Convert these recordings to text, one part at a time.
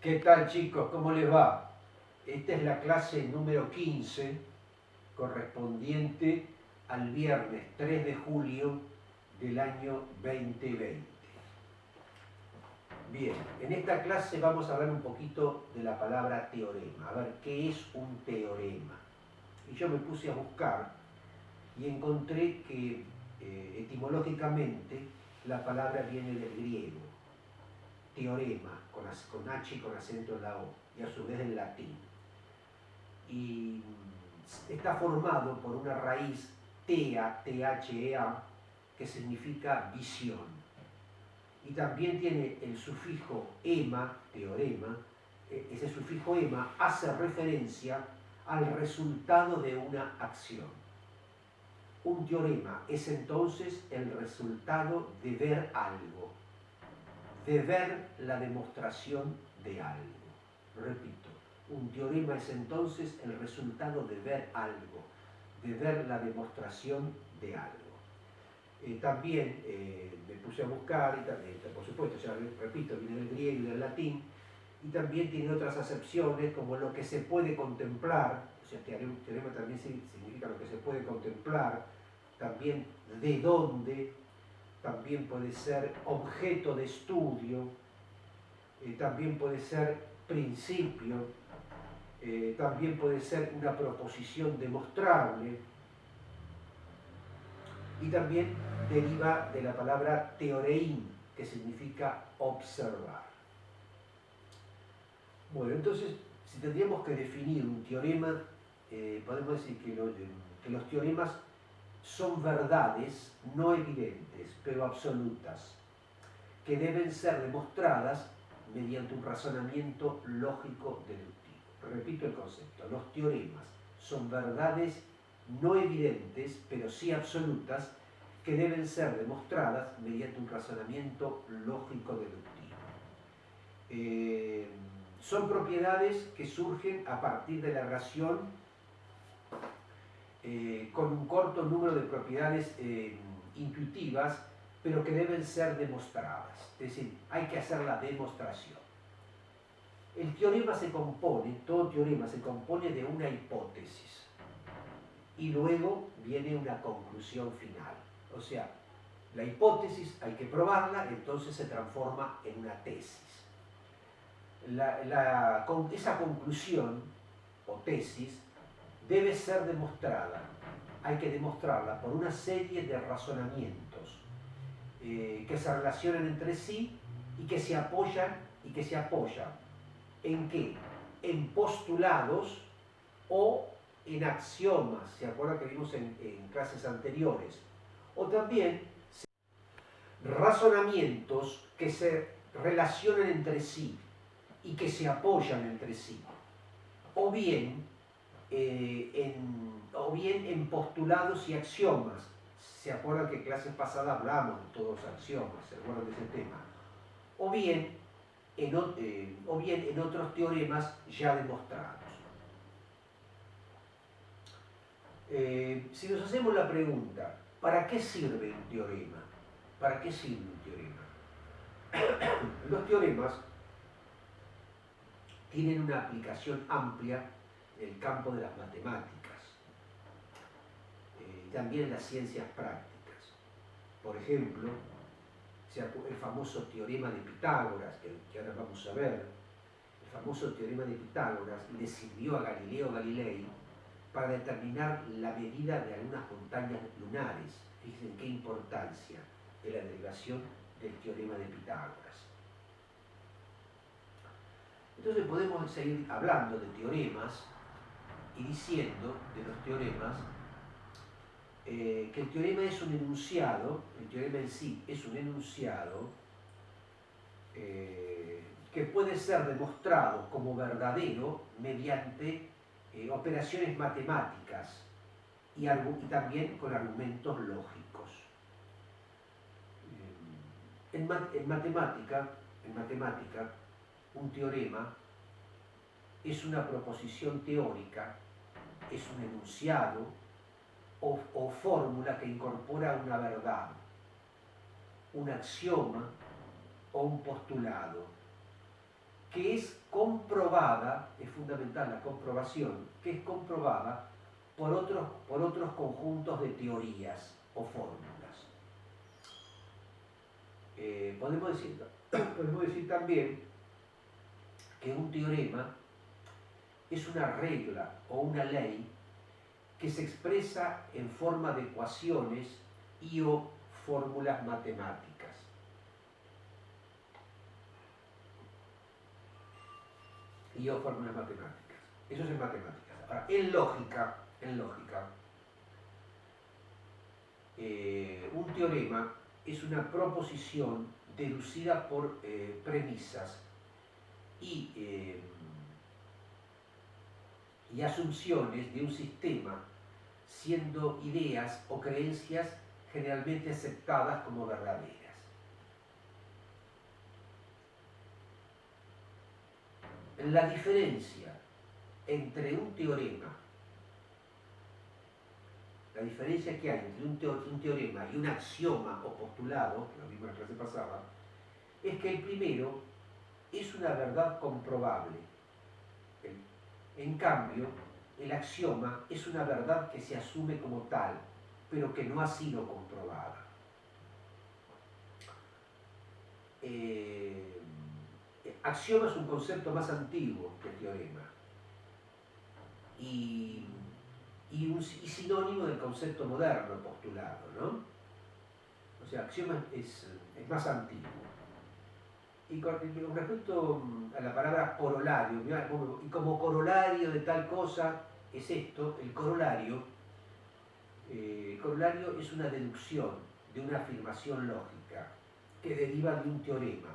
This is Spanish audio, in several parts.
¿Qué tal, chicos? ¿Cómo les va? Esta es la clase número 15 correspondiente al viernes 3 de julio del año 2020. Bien, en esta clase vamos a hablar un poquito de la palabra teorema. A ver, ¿qué es un teorema? Y yo me puse a buscar y encontré que etimológicamente la palabra viene del griego, teorema, con H y con acento en la O, y a su vez del latín. Y está formado por una raíz thea, T-H-E-A, que significa visión. Y también tiene el sufijo ema, teorema. Ese sufijo ema hace referencia al resultado de una acción. Un teorema es entonces el resultado de ver algo, de ver la demostración de algo. Repito, un teorema es entonces el resultado de ver algo, de ver la demostración de algo. También me puse a buscar, y también, por supuesto, ya repito, viene del griego y del latín, y también tiene otras acepciones como lo que se puede contemplar, o sea, teorema también significa lo que se puede contemplar, también de dónde, también puede ser objeto de estudio, también puede ser principio, también puede ser una proposición demostrable, y también deriva de la palabra teorein, que significa observar. Bueno, entonces, si tendríamos que definir un teorema, podemos decir que los teoremas son verdades no evidentes, pero absolutas, que deben ser demostradas mediante un razonamiento lógico deductivo. Repito el concepto, los teoremas son verdades no evidentes, pero sí absolutas, que deben ser demostradas mediante un razonamiento lógico deductivo. Son propiedades que surgen a partir de la relación con un corto número de propiedades intuitivas, pero que deben ser demostradas. Es decir, hay que hacer la demostración. El teorema se compone, todo teorema se compone de una hipótesis y luego viene una conclusión final. O sea, la hipótesis hay que probarla, entonces se transforma en una tesis. Esa conclusión o tesis debe ser demostrada. Hay que demostrarla por una serie de razonamientos que se relacionan entre sí y que se apoyan ¿en qué? En postulados o en axiomas. ¿Se acuerdan que vimos en clases anteriores? O también razonamientos que se relacionan entre sí y que se apoyan entre sí. O bien en postulados y axiomas. ¿Se acuerdan que en clases pasadas hablamos de todos los axiomas? ¿Se acuerdan de ese tema? O bien en otros teoremas ya demostrados. Si nos hacemos la pregunta, ¿para qué sirve un teorema? ¿Para qué sirve un teorema? Los teoremas tienen una aplicación amplia en el campo de las matemáticas y también en las ciencias prácticas. Por ejemplo, el famoso teorema de Pitágoras, que ahora vamos a ver, el famoso teorema de Pitágoras le sirvió a Galileo Galilei para determinar la medida de algunas montañas lunares. Fíjense qué importancia de la derivación del teorema de Pitágoras. Entonces podemos seguir hablando de teoremas y diciendo de los teoremas que el teorema es un enunciado, el teorema en sí es un enunciado que puede ser demostrado como verdadero mediante operaciones matemáticas y también con argumentos lógicos. En matemática, un teorema es una proposición teórica, es un enunciado o fórmula que incorpora una verdad, un axioma o un postulado que es comprobada, es fundamental la comprobación, que es comprobada por otros conjuntos de teorías o fórmulas. Podemos decir también que un teorema es una regla o una ley que se expresa en forma de ecuaciones y o fórmulas matemáticas. Y o fórmulas matemáticas. Eso es en matemáticas. Ahora, en lógica, un teorema es una proposición deducida por premisas y asunciones de un sistema, siendo ideas o creencias generalmente aceptadas como verdaderas. La diferencia entre un teorema, la diferencia que hay entre un teorema y un axioma o postulado, que lo vimos en la clase pasada, es que el primero es una verdad comprobable. En cambio, el axioma es una verdad que se asume como tal, pero que no ha sido comprobada. Axioma es un concepto más antiguo que el teorema y sinónimo del concepto moderno postulado, ¿no? O sea, axioma es más antiguo. Y con respecto a la palabra corolario, y como corolario de tal cosa es esto, el corolario es una deducción de una afirmación lógica que deriva de un teorema,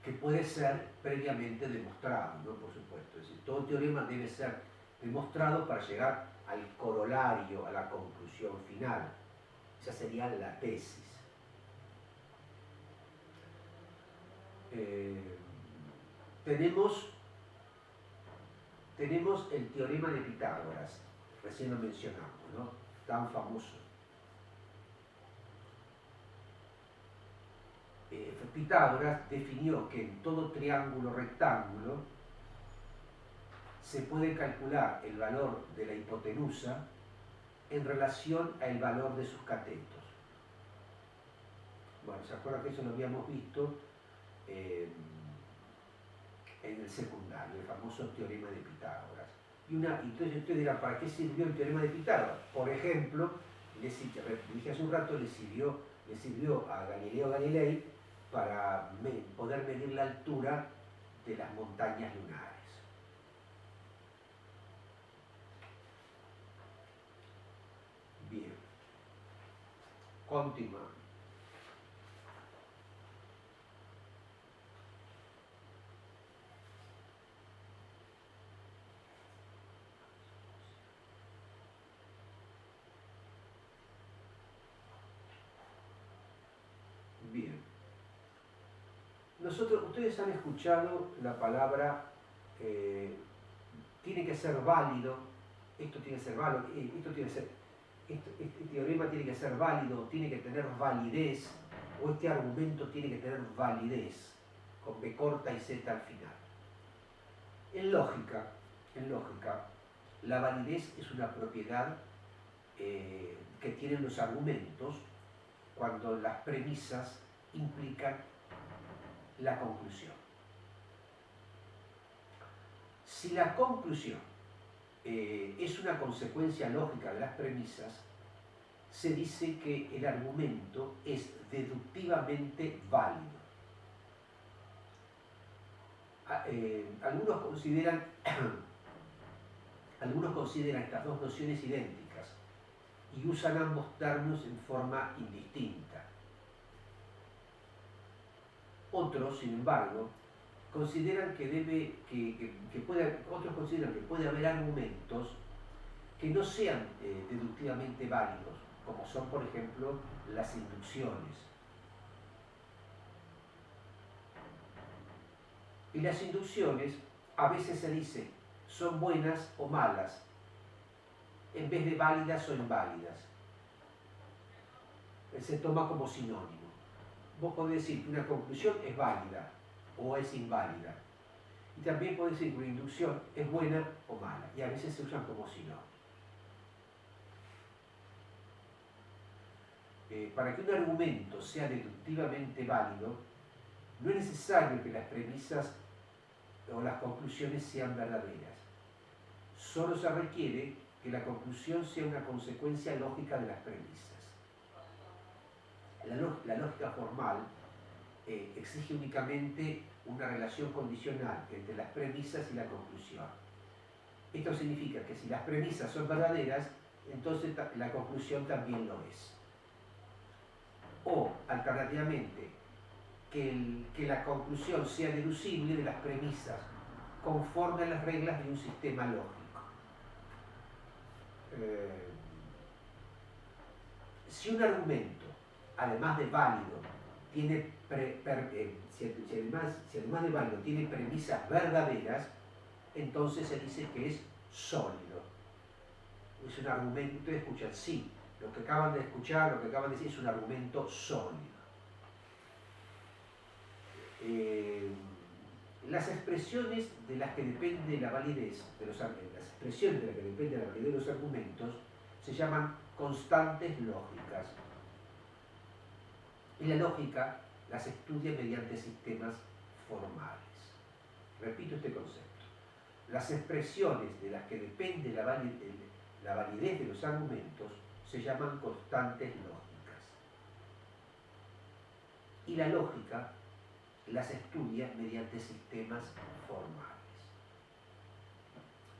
que puede ser previamente demostrado, ¿no? Por supuesto. Es decir, todo teorema debe ser demostrado para llegar al corolario, a la conclusión final. Esa sería la tesis. Tenemos el teorema de Pitágoras, recién lo mencionamos, ¿no? Tan famoso. Pitágoras definió que en todo triángulo rectángulo se puede calcular el valor de la hipotenusa en relación al valor de sus catetos. Bueno, ¿se acuerdan que eso lo habíamos visto en el secundario, el famoso teorema de Pitágoras? Entonces ustedes dirán, ¿para qué sirvió el teorema de Pitágoras? Por ejemplo, dije hace un rato, le sirvió a Galileo Galilei para poder medir la altura de las montañas lunares. Bien, continuamos. Bien. Ustedes han escuchado la palabra tiene que ser válido, esto tiene que ser válido, este teorema tiene que ser válido, tiene que tener validez, o este argumento tiene que tener validez, con B corta y Z al final. En lógica, la validez es una propiedad que tienen los argumentos cuando las premisas implican la conclusión. Si la conclusión es una consecuencia lógica de las premisas, se dice que el argumento es deductivamente válido. Algunos consideran estas dos nociones idénticas y usan ambos términos en forma indistinta. Otros, sin embargo, consideran que puede haber argumentos que no sean deductivamente válidos, como son, por ejemplo, las inducciones. Y las inducciones a veces se dice son buenas o malas, en vez de válidas o inválidas. Se toma como sinónimo. Vos podés decir que una conclusión es válida, o es inválida. Y también puede decir que una inducción es buena o mala, y a veces se usan como sinónimos. Para que un argumento sea deductivamente válido, no es necesario que las premisas o las conclusiones sean verdaderas. Solo se requiere que la conclusión sea una consecuencia lógica de las premisas. La lógica formal exige únicamente una relación condicional entre las premisas y la conclusión. Esto significa que si las premisas son verdaderas, entonces la conclusión también lo es. O, alternativamente, que la conclusión sea deducible de las premisas conforme a las reglas de un sistema lógico. Si un argumento, además de válido, tiene si además de válido tiene premisas verdaderas, entonces se dice que es sólido. Es un argumento, ustedes escuchan, sí, lo que acaban de escuchar, lo que acaban de decir es un argumento sólido. Las expresiones de las que depende la validez de los argumentos, las expresiones de las que depende la validez de los argumentos se llaman constantes lógicas. Y la lógica las estudia mediante sistemas formales. Repito este concepto. Las expresiones de las que depende la validez de los argumentos se llaman constantes lógicas. Y la lógica las estudia mediante sistemas formales.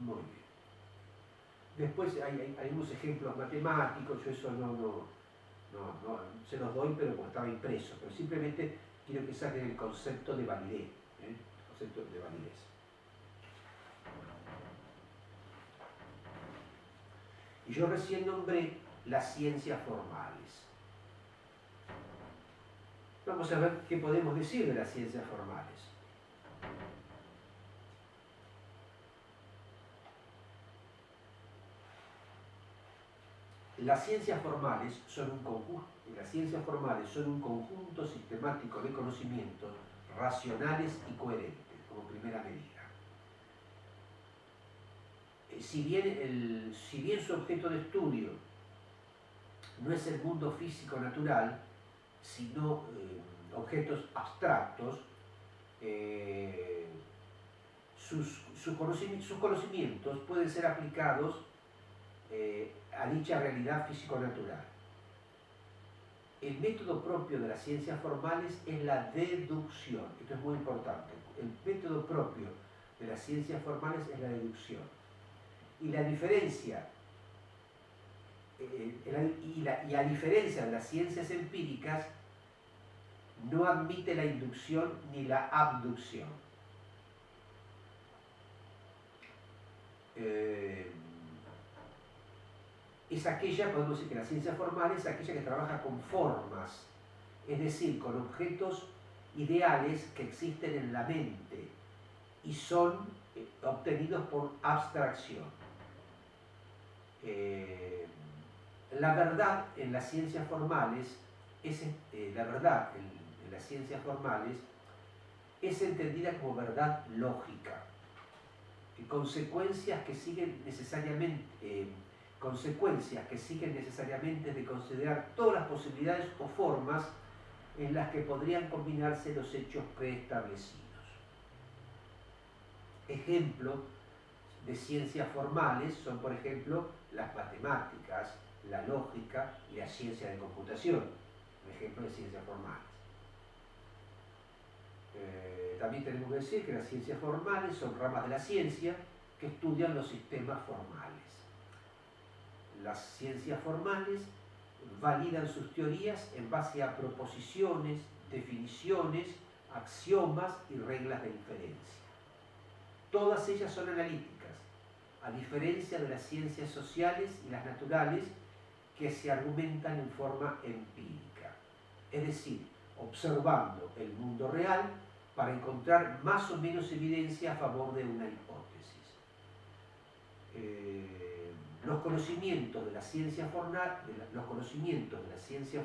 Muy bien. Después hay unos ejemplos matemáticos, yo eso no se los doy, pero como estaba impreso, pero simplemente quiero que saquen el concepto de validez. El concepto de validez. Y yo recién nombré las ciencias formales. Vamos a ver qué podemos decir de las ciencias formales. Las ciencias formales son un conjunto sistemático de conocimientos racionales y coherentes, como primera medida. Si bien su objeto de estudio no es el mundo físico natural, sino objetos abstractos, sus conocimientos pueden ser aplicados a dicha realidad físico-natural. El método propio de las ciencias formales es la deducción. Esto es muy importante. El método propio de las ciencias formales es la deducción. Y la diferencia, a diferencia de las ciencias empíricas, no admite la inducción ni la abducción. Es aquella, podemos decir que la ciencia formal es aquella que trabaja con formas, es decir, con objetos ideales que existen en la mente y son obtenidos por abstracción. La verdad en las ciencias formales es entendida como verdad lógica, consecuencias que siguen necesariamente de considerar todas las posibilidades o formas en las que podrían combinarse los hechos preestablecidos. Ejemplos de ciencias formales son, por ejemplo, las matemáticas, la lógica y la ciencia de computación. Un ejemplo de ciencias formales. También tenemos que decir que las ciencias formales son ramas de la ciencia que estudian los sistemas formales. Las ciencias formales validan sus teorías en base a proposiciones, definiciones, axiomas y reglas de inferencia. Todas ellas son analíticas, a diferencia de las ciencias sociales y las naturales que se argumentan en forma empírica, es decir, observando el mundo real para encontrar más o menos evidencia a favor de una hipótesis. Los conocimientos de la ciencia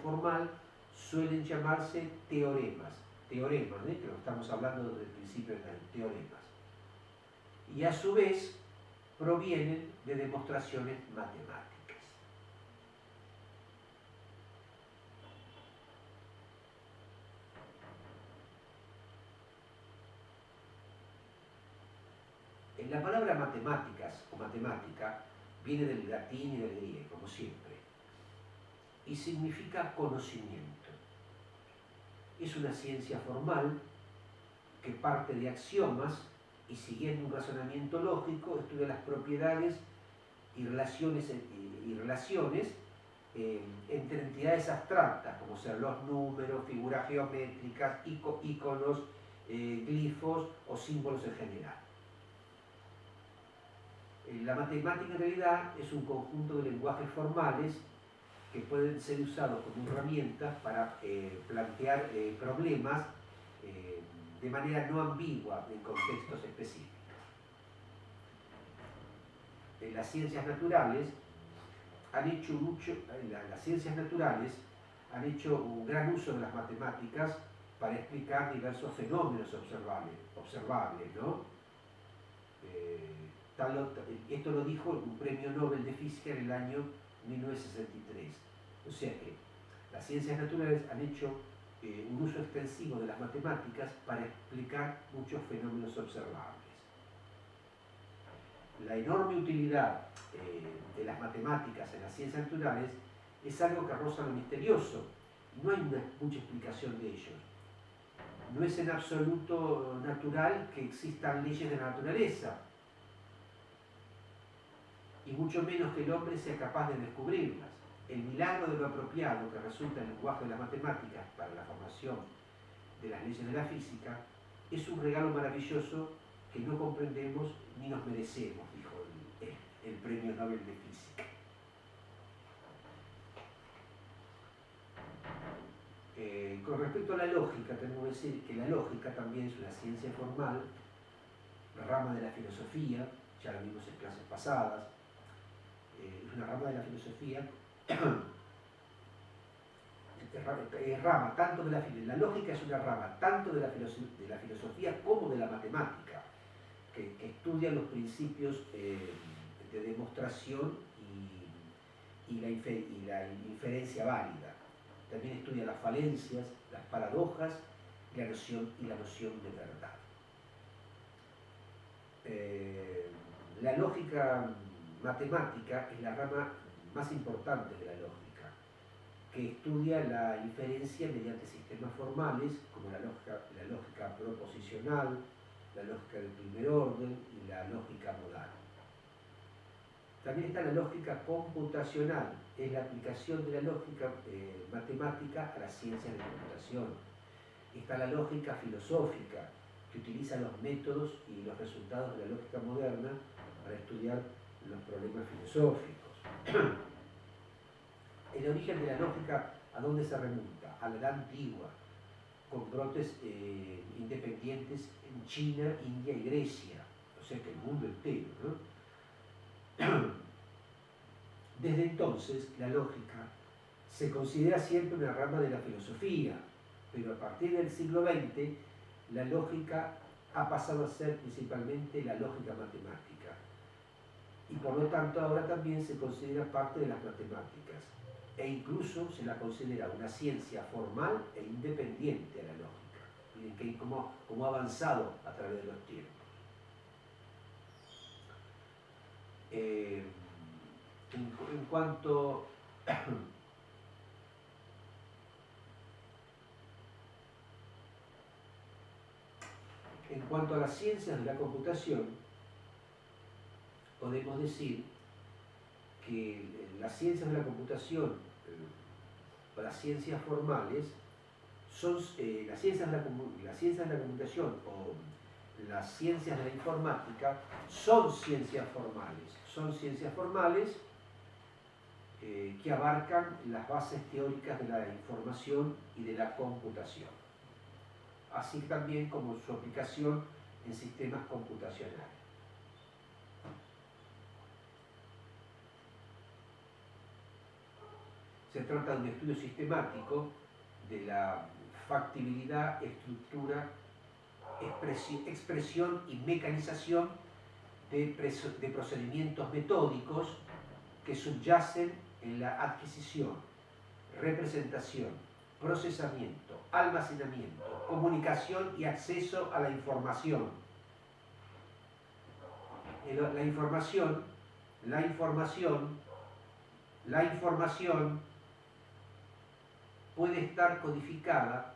formal suelen llamarse teoremas. teoremas, que lo estamos hablando desde el principio de teoremas, y a su vez provienen de demostraciones matemáticas. La palabra matemáticas o matemática viene del latín y del griego, como siempre, y significa conocimiento. Es una ciencia formal que parte de axiomas y, siguiendo un razonamiento lógico, estudia las propiedades y relaciones entre entidades abstractas, como ser los números, figuras geométricas, íconos, glifos o símbolos en general. La matemática en realidad es un conjunto de lenguajes formales que pueden ser usados como herramientas para plantear problemas de manera no ambigua en contextos específicos. Las ciencias naturales han hecho un gran uso de las matemáticas para explicar diversos fenómenos observables, ¿no? Esto lo dijo un premio Nobel de Física en el año 1963. O sea que las ciencias naturales han hecho un uso extensivo de las matemáticas para explicar muchos fenómenos observables. La enorme utilidad de las matemáticas en las ciencias naturales es algo que roza lo misterioso. No hay mucha explicación de ello. No es en absoluto natural que existan leyes de la naturaleza, y mucho menos que el hombre sea capaz de descubrirlas. El milagro de lo apropiado que resulta el lenguaje de las matemáticas para la formación de las leyes de la física es un regalo maravilloso que no comprendemos ni nos merecemos, dijo el premio Nobel de Física. Con respecto a la lógica, tenemos que decir que la lógica también es una ciencia formal, rama de la filosofía, ya lo vimos en clases pasadas. Es una rama de la filosofía, rama tanto de la lógica es una rama tanto de la filosofía como de la matemática, que estudia los principios de demostración y la inferencia válida. También estudia las falencias, las paradojas y la noción de verdad. La lógica matemática es la rama más importante de la lógica, que estudia la inferencia mediante sistemas formales como la lógica proposicional, la lógica del primer orden y la lógica modal. También está la lógica computacional, es la aplicación de la lógica matemática a las ciencias de la computación. Está la lógica filosófica, que utiliza los métodos y los resultados de la lógica moderna para estudiar los problemas filosóficos. El origen de la lógica, ¿a dónde se remonta? A la Edad Antigua, con brotes independientes en China, India y Grecia, o sea que el mundo entero, ¿no? Desde entonces, la lógica se considera siempre una rama de la filosofía, pero a partir del siglo XX, la lógica ha pasado a ser principalmente la lógica matemática, y por lo tanto ahora también se considera parte de las matemáticas, e incluso se la considera una ciencia formal e independiente a la lógica. Miren cómo ha avanzado a través de los tiempos. En cuanto a las ciencias de la computación, podemos decir que las ciencias de la computación, las ciencias formales, son las ciencias de la computación o las ciencias de la informática son ciencias formales que abarcan las bases teóricas de la información y de la computación, así también como su aplicación en sistemas computacionales. Se trata de un estudio sistemático de la factibilidad, estructura, expresión y mecanización de procedimientos metódicos que subyacen en la adquisición, representación, procesamiento, almacenamiento, comunicación y acceso a la información. La información puede estar codificada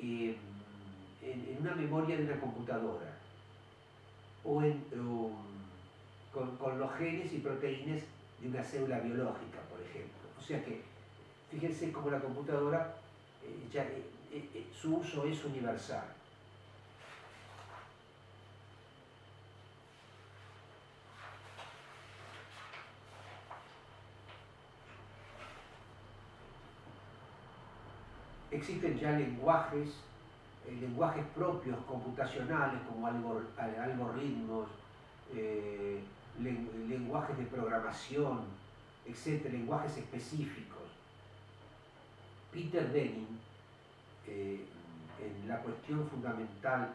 en una memoria de una computadora o con los genes y proteínas de una célula biológica, por ejemplo. O sea que, fíjense cómo la computadora, su uso es universal. Existen ya lenguajes propios computacionales como algoritmos, lenguajes de programación, etc., lenguajes específicos. Peter Denning, en la cuestión fundamental,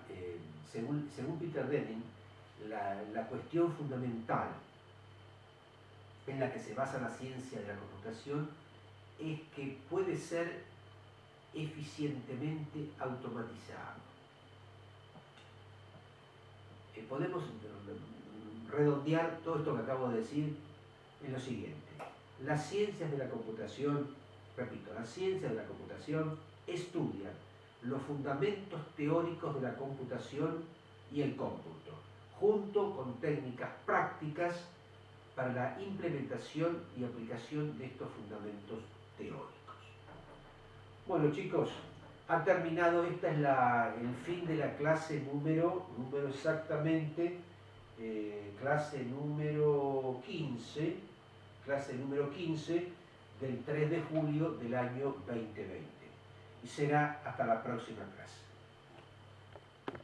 según Peter Denning, la cuestión fundamental en la que se basa la ciencia de la computación es que puede ser eficientemente automatizado. Podemos redondear todo esto que acabo de decir en lo siguiente. Las ciencias de la computación, repito, las ciencias de la computación estudian los fundamentos teóricos de la computación y el cómputo, junto con técnicas prácticas para la implementación y aplicación de estos fundamentos teóricos. Bueno, chicos, ha terminado, esta es el fin de la clase número exactamente, clase número 15 del 3 de julio del año 2020. Y será hasta la próxima clase.